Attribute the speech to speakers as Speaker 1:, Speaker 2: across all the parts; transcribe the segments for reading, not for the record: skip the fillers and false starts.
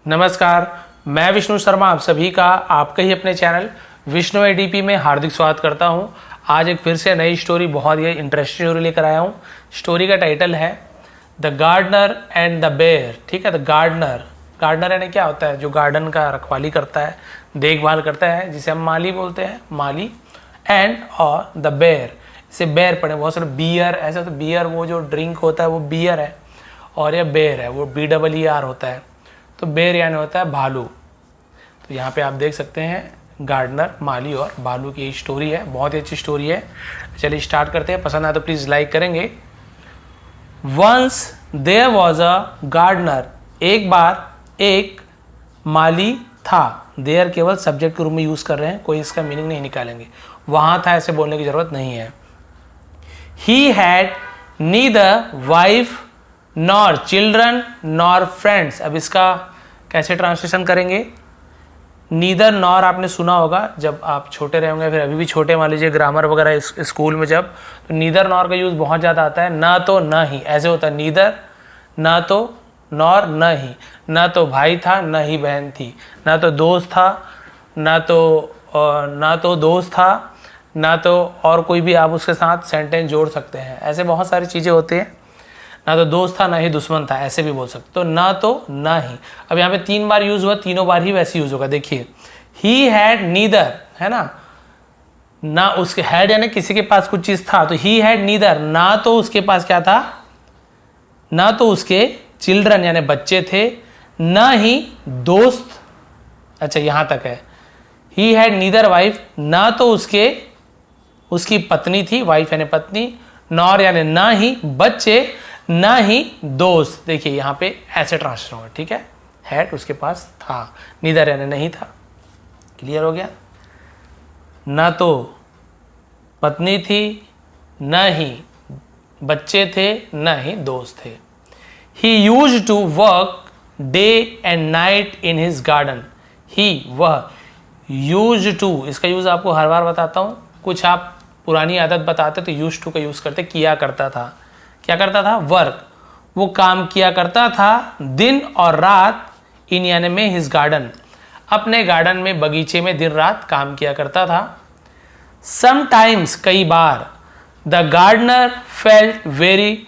Speaker 1: नमस्कार, मैं विष्णु शर्मा आप सभी का आपके ही अपने चैनल विष्णु एडीपी में हार्दिक स्वागत करता हूं। आज एक फिर से नई स्टोरी, बहुत ही इंटरेस्टिंग स्टोरी लेकर आया हूं। स्टोरी का टाइटल है the gardener and the bear. ठीक है, द गार्डनर, गार्डनर यानी क्या होता है? जो गार्डन का रखवाली करता है, देखभाल करता है, जिसे हम माली बोलते हैं, माली। एंड और द बेयर, इसे बेयर पढ़े, बहुत सारे बियर ऐसा होता है। बियर वो जो ड्रिंक होता है वो बियर है, और यह बेयर है वो BEER होता है। तो बेर यानी होता है भालू। तो यहाँ पे आप देख सकते हैं गार्डनर, माली और भालू की स्टोरी है, बहुत ही अच्छी स्टोरी है। चलिए स्टार्ट करते हैं। पसंद आए तो प्लीज़ लाइक करेंगे। Once there was a gardener, एक बार एक माली था। देयर केवल सब्जेक्ट के रूप में यूज़ कर रहे हैं, कोई इसका मीनिंग नहीं निकालेंगे। वहाँ था ऐसे बोलने की ज़रूरत नहीं है। He had neither wife nor children nor friends. अब इसका कैसे ट्रांसलेशन करेंगे? नीदर नॉर आपने सुना होगा जब आप छोटे रहे होंगे, फिर अभी भी छोटे, मान लीजिए ग्रामर वगैरह स्कूल में जब, तो नीदर नॉर का यूज़ बहुत ज़्यादा आता है। ना तो न ही, ऐसे होता है नीदर, ना तो नॉर न ही। ना तो भाई था न ही बहन थी, ना तो दोस्त था, ना तो दोस्त था, ना तो और कोई भी आप उसके साथ सेंटेंस जोड़ सकते हैं। ऐसे बहुत सारी चीज़ें होती हैं। ना तो दोस्त था ना ही दुश्मन था, ऐसे भी बोल सकते। तो ना तो ना ही, अब यहाँ पे 3 बार यूज हुआ, तीनों बार ही वैसे यूज होगा। देखिए, ही हैड नीदर, है ना उसके हैड यानी किसी के पास कुछ चीज था, तो ही हैड नीदर, ना तो उसके पास क्या था, ना तो उसके चिल्ड्रन यानी बच्चे थे, ना ही दोस्त। अच्छा यहां तक है। ही हैड नीदर वाइफ, ना तो उसकी पत्नी थी, वाइफ यानी पत्नी, नॉर यानी ना ही बच्चे, ना ही दोस्त। देखिए यहां पे ऐसे ट्रांसलेशन होगा। ठीक है, हैड उसके पास था, नीदर यानी नहीं था। क्लियर हो गया? ना तो पत्नी थी, ना ही बच्चे थे, ना ही दोस्त थे। He used to work day and night in his garden. He, वह, यूज्ड टू, इसका यूज आपको हर बार बताता हूं। कुछ आप पुरानी आदत बताते तो यूज्ड टू का यूज करते, किया करता था। क्या करता था? वर्क, वो काम किया करता था दिन और रात, इन यानी में हिज गार्डन, अपने गार्डन में, बगीचे में दिन रात काम किया करता था। समटाइम्स, कई बार, the gardener felt very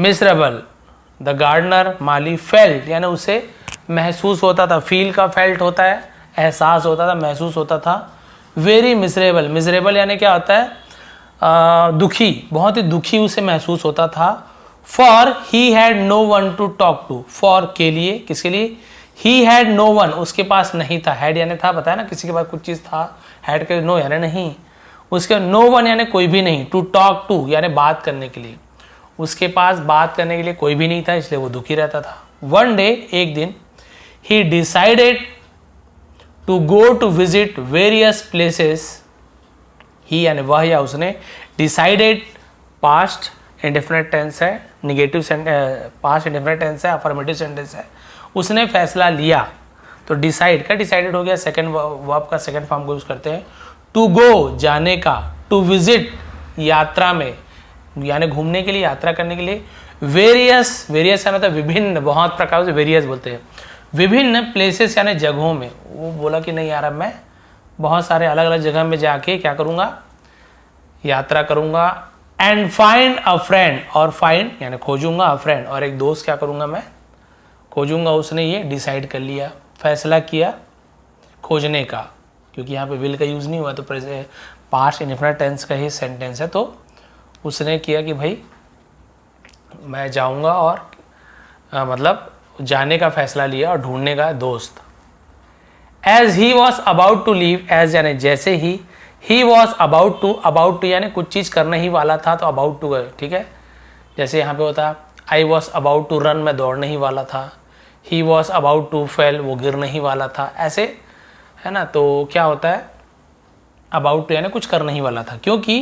Speaker 1: miserable. The gardener, माली, फेल्ट यानी उसे महसूस होता था, फील का फेल्ट होता है, एहसास होता था, महसूस होता था। वेरी मिसरेबल, मिसरेबल यानी क्या होता है? दुखी, बहुत ही दुखी उसे महसूस होता था। For he had no one to talk to, for के लिए, किसके लिए? ही हैड नो वन, उसके पास नहीं था। हैड यानी था, बताया ना, किसी के पास कुछ चीज था। हैड के नो यानी नहीं, उसके नो वन यानी कोई भी नहीं, टू टॉक टू यानी बात करने के लिए, उसके पास बात करने के लिए कोई भी नहीं था, इसलिए वो दुखी रहता था। वन डे, एक दिन, he decided to go to visit various places. He यानी वह या उसने, डिसाइडेड पास्ट इंडेफिनिट टेंस है, निगेटिव पास्ट इंडेफिनिट टेंस है, अफर्मेटिव सेंटेंस है। उसने फैसला लिया, तो डिसाइड का डिसाइडेड हो गया, सेकंड वर्ब का सेकंड फॉर्म को यूज करते हैं। टू गो, जाने का, टू विजिट, यात्रा में, यानी घूमने के लिए, यात्रा करने के लिए। वेरियस, वेरियस यानी मतलब विभिन्न, बहुत प्रकार से वेरियस बोलते हैं, विभिन्न प्लेसेस यानी जगहों में। वो बोला कि नहीं यार, अब मैं बहुत सारे अलग अलग जगह में जाके क्या करूंगा, यात्रा करूंगा। एंड फाइंड अ फ्रेंड, और फाइंड यानी खोजूंगा, अ फ्रेंड, और एक दोस्त क्या करूंगा, मैं खोजूंगा। उसने ये डिसाइड कर लिया, फैसला किया खोजने का, क्योंकि यहाँ पे विल का यूज नहीं हुआ, तो पास्ट इंडेफिनिट टेंस का ही सेंटेंस है। तो उसने किया कि भाई मैं जाऊंगा, और मतलब जाने का फैसला लिया और ढूंढने का दोस्त। As he was about to leave, as यानी जैसे ही वॉज अबाउट टू यानी कुछ चीज करने ही वाला था, तो अबाउट टू गए। ठीक है, जैसे यहाँ पे होता I was about to run, मैं दौड़ने ही वाला था। He was about to fail, वो गिरने ही वाला था, ऐसे है ना। तो क्या होता है? अबाउट टू यानी कुछ करने ही वाला था, क्योंकि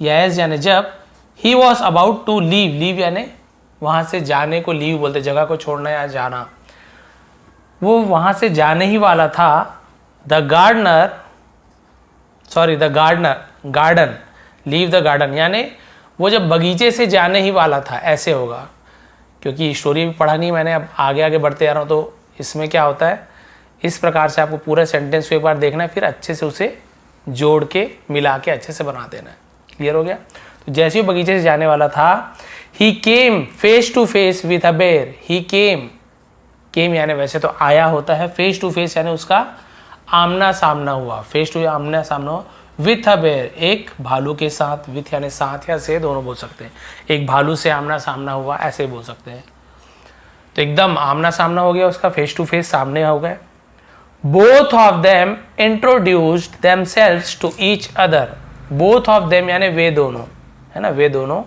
Speaker 1: एज यानी जब, he was about to leave, leave यानी वहां से जाने को लीव बोलते, जगह को छोड़ना या जाना, वो वहां से जाने ही वाला था। The gardener, garden, leave the garden यानी वो जब बगीचे से जाने ही वाला था, ऐसे होगा। क्योंकि स्टोरी भी पढ़ा नहीं मैंने, अब आगे आगे बढ़ते जा रहा हूँ। तो इसमें क्या होता है, इस प्रकार से आपको पूरा सेंटेंस को एक बार देखना है, फिर अच्छे से उसे जोड़ के मिला के अच्छे से बना देना है। क्लियर हो गया? तो जैसे ही बगीचे से जाने वाला था, he came face to face with a bear. He came यानी वैसे तो आया होता है, फेस टू फेस यानी उसका आमना सामना हुआ, फेस टू आमना सामना हुआ, विथ अ बेयर एक भालू के साथ, विथ यानी साथ या से दोनों बोल सकते हैं, एक भालू से आमना सामना हुआ ऐसे बोल सकते हैं। तो एकदम आमना सामना हो गया उसका, फेस टू फेस सामने हो गए। Both of them introduced themselves to each other. Both of them यानी वे दोनों, है ना, वे दोनों।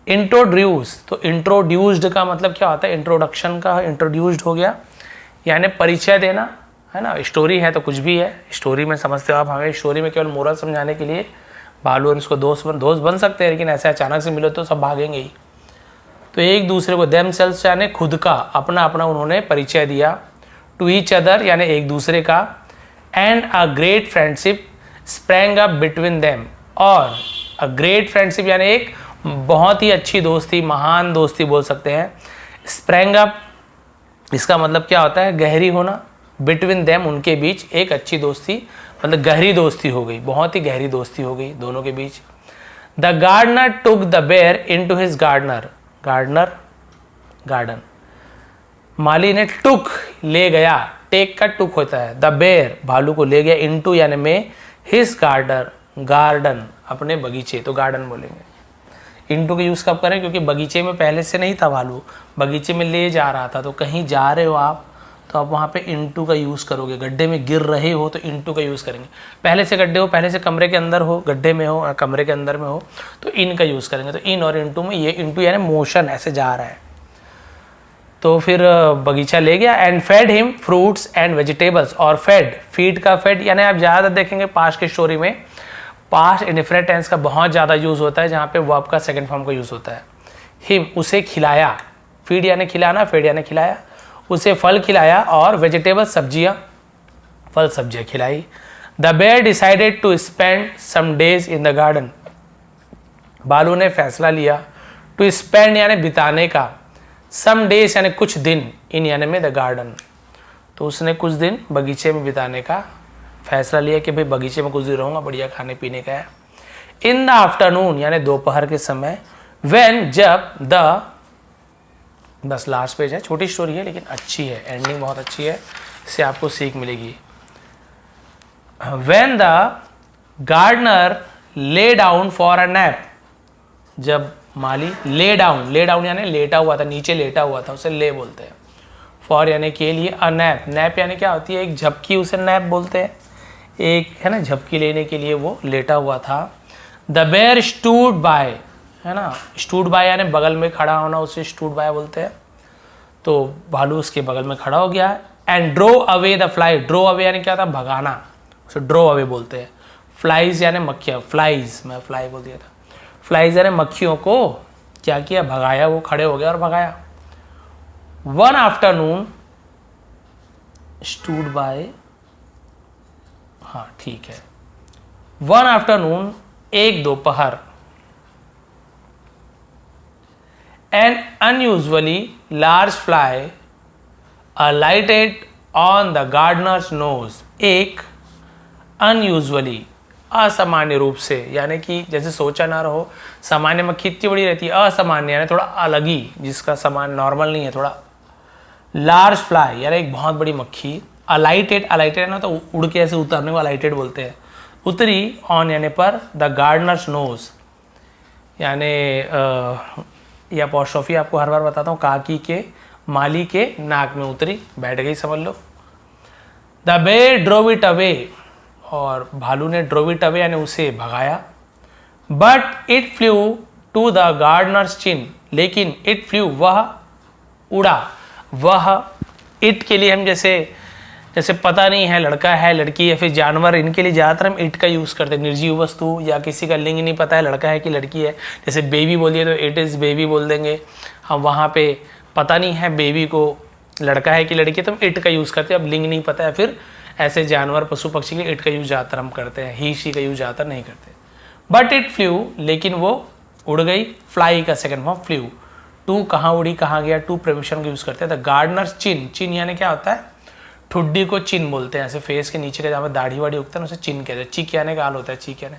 Speaker 1: इंट्रोड्यूस, तो इंट्रोड्यूस्ड का मतलब क्या होता है, इंट्रोडक्शन का, इंट्रोड्यूस्ड हो गया यानी परिचय देना, है ना। स्टोरी है तो कुछ भी है, स्टोरी में समझते हो आप, हमें स्टोरी में केवल मोरल समझाने के लिए भालू और उसको दोस्त बन सकते हैं, लेकिन ऐसे अचानक से मिलो तो सब भागेंगे ही। तो एक दूसरे को, देमसेल्व्स यानी खुद का, अपना अपना उन्होंने परिचय दिया, टू ईच अदर यानी एक दूसरे का, and a great friendship sprang up between them. और अ ग्रेट फ्रेंडशिप यानी एक बहुत ही अच्छी दोस्ती, महान दोस्ती बोल सकते हैं। स्प्रैंग अप इसका मतलब क्या होता है, गहरी होना, बिटवीन देम उनके बीच एक अच्छी दोस्ती, मतलब गहरी दोस्ती हो गई, बहुत ही गहरी दोस्ती हो गई दोनों के बीच। The gardener took the bear into his garden. माली ने टुक ले गया, टेक का टुक होता है, द बेयर भालू को ले गया, इनटू यानी में, हिज गार्डन अपने बगीचे, तो गार्डन बोलेंगे। इनटू का यूज कब करें, क्योंकि बगीचे में पहले से नहीं था भालू, बगीचे में ले जा रहा था। तो कहीं जा रहे हो आप तो आप वहाँ पे इनटू का यूज़ करोगे, गड्ढे में गिर रहे हो तो इनटू का यूज़ करेंगे। पहले से गड्ढे हो, पहले से कमरे के अंदर हो, गड्ढे में हो, कमरे के अंदर में हो तो इन का यूज़ करेंगे। तो इन और इनटू में, ये इनटू यानी मोशन, ऐसे जा रहा है। तो फिर बगीचा ले गया, and fed him fruits and vegetables. और फीड का फेड यानी आप ज़्यादा देखेंगे पास्ट की स्टोरी में, पास्ट इंडिफरेंट टेंस का बहुत ज़्यादा यूज़ होता है, जहाँ पे वर्ब का सेकंड फॉर्म का यूज़ होता है। हिम उसे खिलाया, फीड यानी खिलाना, फेड यानी खिलाया, उसे फल खिलाया और वेजिटेबल सब्जियां, फल सब्जियां खिलाई। The bear decided to spend some days in the garden. भालू ने फैसला लिया, टू स्पेंड यानी बिताने का, सम डेज यानी कुछ दिन, इन यानी में द गार्डन, तो उसने कुछ दिन बगीचे में बिताने का फैसला लिया कि भाई बगीचे में कुछ दिन रहूंगा, बढ़िया खाने पीने का है। इन द आफ्टरनून यानी दोपहर के समय, व्हेन जब, द बस लास्ट पेज है, छोटी स्टोरी है लेकिन अच्छी है, एंडिंग बहुत अच्छी है, इससे आपको सीख मिलेगी। When the gardener lay down for a nap. जब माली ले डाउन यानी लेटा हुआ था, नीचे लेटा हुआ था, उसे ले बोलते हैं। फॉर यानी के लिए, अ नैप यानी क्या होती है, एक झपकी, उसे नैप बोलते हैं, एक है ना झपकी लेने के लिए वो लेटा हुआ था। द बेयर स्टूड बाय, है ना, स्टूड बाय यानी बगल में खड़ा होना, उसे स्टूड बाय बोलते हैं। तो भालू उसके बगल में खड़ा हो गया, and drove away the fly. Drove away यानी क्या था, भगाना, उसे ड्रो अवे बोलते हैं। फ्लाइज यानी मक्खियाँ, फ्लाइज, मैं फ्लाई बोल दिया था, फ्लाइज यानी मक्खियों को क्या किया, भगाया, वो खड़े हो गया और भगाया। वन आफ्टरनून स्टूड बाय, हाँ ठीक है, वन आफ्टरनून एक दोपहर, an unusually large fly alighted on the gardener's nose। एक unusually असामान्य रूप से, यानी कि जैसे सोचा ना रहो, सामान्य मक्खी इतनी बड़ी रहती है, असामान्य यानी थोड़ा अलग ही, जिसका सामान नॉर्मल नहीं है थोड़ा। लार्ज फ्लाई यानी एक बहुत बड़ी मक्खी। अलाइटेड है ना, तो उड़ के ऐसे उतरने को अलाइटेड बोलते हैं। उतरी, ऑन यानी पर, द गार्डनर्स नोज यानी या पॉस्टॉफी आपको हर बार बताता हूँ, काकी के, माली के नाक में उतरी, बैठ गई समझ लो। The bear drove it away, और भालू ने ड्रोव इट अवे यानी उसे भगाया। But it flew to the gardener's chin, लेकिन इट फ्लू वह उड़ा, वह इट के लिए हम जैसे पता नहीं है लड़का है लड़की है, फिर जानवर, इनके लिए ज़्यादातर हम इट का यूज़ करते हैं। निर्जीव वस्तु या किसी का लिंग नहीं पता है लड़का है कि लड़की है, जैसे बेबी बोलिए तो इट इज़ बेबी बोल देंगे हम, वहाँ पे पता नहीं है बेबी को लड़का है कि लड़की है तो हम इट का यूज़ करते हैं। अब लिंग नहीं पता है, फिर ऐसे जानवर पशु पक्षी के इट का यूज़ ज़्यादातर हम करते हैं, ही शी का यूज़ ज़्यादातर नहीं करते। बट इट फ्लू, लेकिन वो उड़ गई, फ्लाई का सेकेंड फॉर्म फ्लू, टू कहाँ उड़ी कहाँ गया, टू प्रपोजिशन का यूज़ करते हैं। द गार्डनर चिन, चिन यानी क्या होता है, ठुड्डी को चिन बोलते हैं, ऐसे फेस के नीचे का जहाँ पर दाढ़ी वाड़ी उगता है उसे चिन कहते हैं। चीक यानी का हाल होता है, चीक यानी,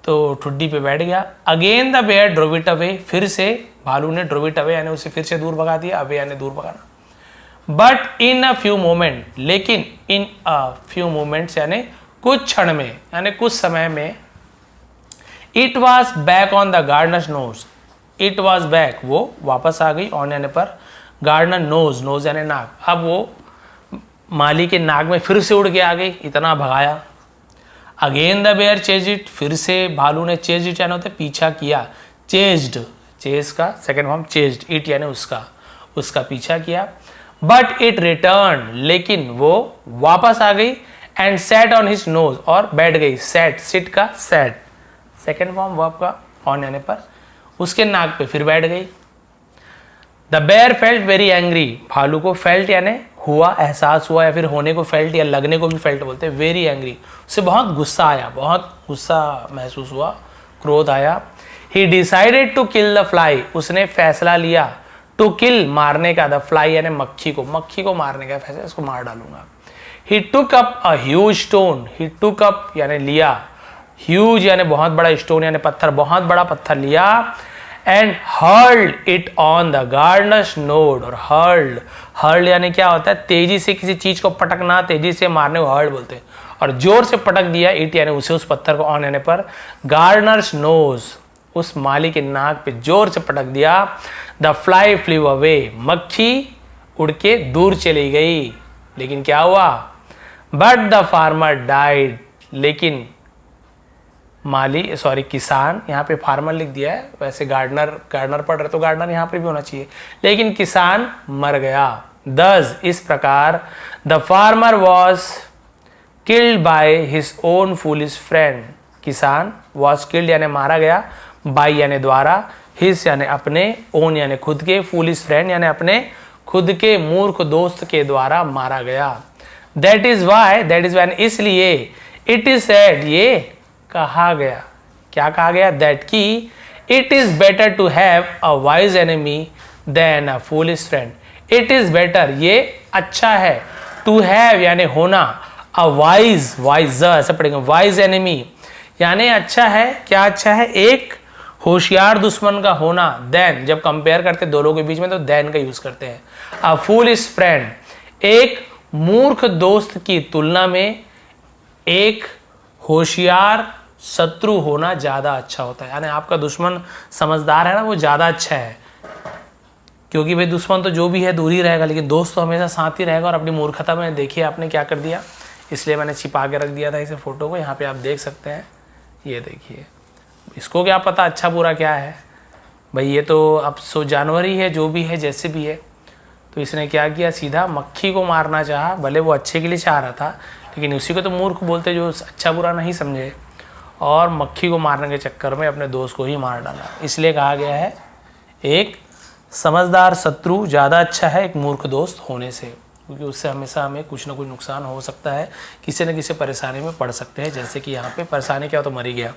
Speaker 1: तो ठुड्डी पे बैठ गया। Again the bear drove it away, फिर से भालू ने ड्रोव इट अवे यानी उसे फिर से दूर भगा दिया, अवे यानी दूर भगाना। But in a few moment, लेकिन इन अ फ्यू मोमेंट्स यानी कुछ क्षण में, यानी कुछ समय में, it was back on the gardener's nose, it was back वो वापस आ गई, ऑन यानी पर, गार्डनर नोज, नोज यानी नाक, अब वो माली के नाक में फिर से उड़ के आ गई, इतना भगाया। Again the bear chase it, फिर से भालू ने चेज इट यानी होता है पीछा किया, चेज्ड, चेज का सेकेंड फॉर्म चेज्ड, इट यानी उसका पीछा किया। बट इट रिटर्न, लेकिन वो वापस आ गई, and sat on his nose, और बैठ गई, सेट, सिट का सेट, सेकेंड फॉर्म वर्ब का, ऑन यानी पर, उसके नाक पे फिर बैठ गई। The bear felt very angry, भालू को फेल्ट यानी हुआ, एहसास हुआ, या फिर होने को फेल्ट या लगने को भी फेल्ट बोलते हैं, वेरी एंग्री, उसे बहुत गुस्सा आया, बहुत गुस्सा महसूस हुआ, क्रोध आया। He decided to kill the fly, उसने फैसला लिया, टू किल मारने का, द फ्लाई यानी मक्खी को मारने का फैसला, इसको मार डालूंगा। He took up a huge stone, he took up यानी लिया, ह्यूज यानी बहुत बड़ा, स्टोन यानी पत्थर, बहुत बड़ा पत्थर लिया, and hurled it on the Gardner's node, और हर्ल्ड यानी क्या होता है, तेजी से किसी चीज को पटकना, तेजी से मारने को हर्ल्ड बोलते हैं, और जोर से पटक दिया, इट यानी उसे, उस पत्थर को, ऑन यानी पर, गार्डनर्स नोज, उस माली के नाक पे जोर से पटक दिया। द फ्लाई फ्लीव अवे, मक्खी उड़ के दूर चली गई, लेकिन क्या हुआ, बट द फार्मर डाइड, लेकिन माली, सॉरी किसान, यहाँ पे फार्मर लिख दिया है, वैसे गार्डनर पढ़ रहे तो गार्डनर यहाँ पे भी होना चाहिए, लेकिन किसान मर गया। दस, इस प्रकार, the farmer was killed by his own foolish friend, किसान वॉज किल्ड यानी मारा गया, बाय यानी द्वारा, हिज यानी अपने, ओन यानी खुद के, फूलिश फ्रेंड यानी अपने खुद के मूर्ख दोस्त के द्वारा मारा गया। That is why, that is why इसलिए, इट इज सेड, ये कहा गया, क्या कहा गया, दैट की, it is better to have a wise enemy than a foolish friend, it is better, ये अच्छा है, टू हैव यानी होना, अ वाइज, वाइज ऐसा पढ़ेंगे, वाइज एनिमी यानी अच्छा है, क्या अच्छा है, एक होशियार दुश्मन का होना, देन जब कंपेयर करते दो लोगों के बीच में तो देन का यूज करते हैं। अ फूलिश फ्रेंड, एक मूर्ख दोस्त की तुलना में एक होशियार शत्रु होना ज्यादा अच्छा होता है, यानी आपका दुश्मन समझदार है ना, वो ज्यादा अच्छा है, क्योंकि भाई दुश्मन तो जो भी है दूर ही रहेगा, लेकिन दोस्त तो हमेशा साथ ही रहेगा। और अपनी मूर्खता में देखिए आपने क्या कर दिया, इसलिए मैंने छिपा के रख दिया था इसे फोटो को, यहाँ पे आप देख सकते हैं, ये देखिए, इसको क्या पता अच्छा बुरा क्या है भाई, ये तो अब सो जानवर ही है, जो भी है जैसे भी है। तो इसने क्या किया, सीधा मक्खी को मारना चाहा, भले वो अच्छे के लिए चाह रहा था, लेकिन उसी को तो मूर्ख बोलते जो अच्छा बुरा नहीं समझे, और मक्खी को मारने के चक्कर में अपने दोस्त को ही मार डाला। इसलिए कहा गया है एक समझदार शत्रु ज़्यादा अच्छा है एक मूर्ख दोस्त होने से, क्योंकि उससे हमेशा हमें कुछ ना कुछ नुकसान हो सकता है, किसी न किसी परेशानी में पड़ सकते हैं। जैसे कि यहाँ पे परेशानी क्या हो, तो मर ही गया।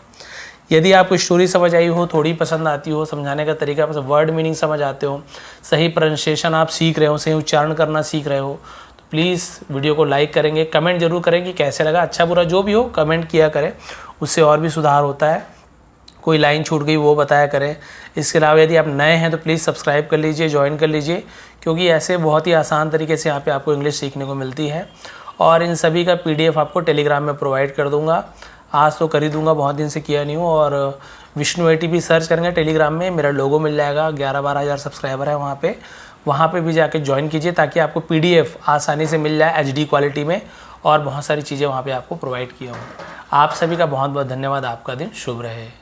Speaker 1: यदि आपको स्टोरी समझ आई हो, थोड़ी पसंद आती हो, समझाने का तरीका, मतलब वर्ड मीनिंग समझ आते हो, सही प्रोनाउंसिएशन आप सीख रहे हो, सही उच्चारण करना सीख रहे हो, तो प्लीज़ वीडियो को लाइक करेंगे, कमेंट जरूर करें कि कैसे लगा, अच्छा बुरा जो भी हो कमेंट किया करें, उससे और भी सुधार होता है। कोई लाइन छूट गई वो बताया करें। इसके अलावा यदि आप नए हैं तो प्लीज़ सब्सक्राइब कर लीजिए, ज्वाइन कर लीजिए, क्योंकि ऐसे बहुत ही आसान तरीके से यहाँ पे आपको इंग्लिश सीखने को मिलती है। और इन सभी का PDF आपको टेलीग्राम में प्रोवाइड कर दूंगा, आज तो कर ही दूंगा, बहुत दिन से किया नहीं हूँ। और विष्णु ATP सर्च करेंगे टेलीग्राम में, मेरा लोगो मिल जाएगा, 11-12 हज़ार सब्सक्राइबर है वहाँ पे भी जाके ज्वाइन कीजिए, ताकि आपको PDF आसानी से मिल जाए HD क्वालिटी में, और बहुत सारी चीज़ें वहाँ पे आपको प्रोवाइड किया हूँ। आप सभी का बहुत बहुत धन्यवाद, आपका दिन शुभ रहे।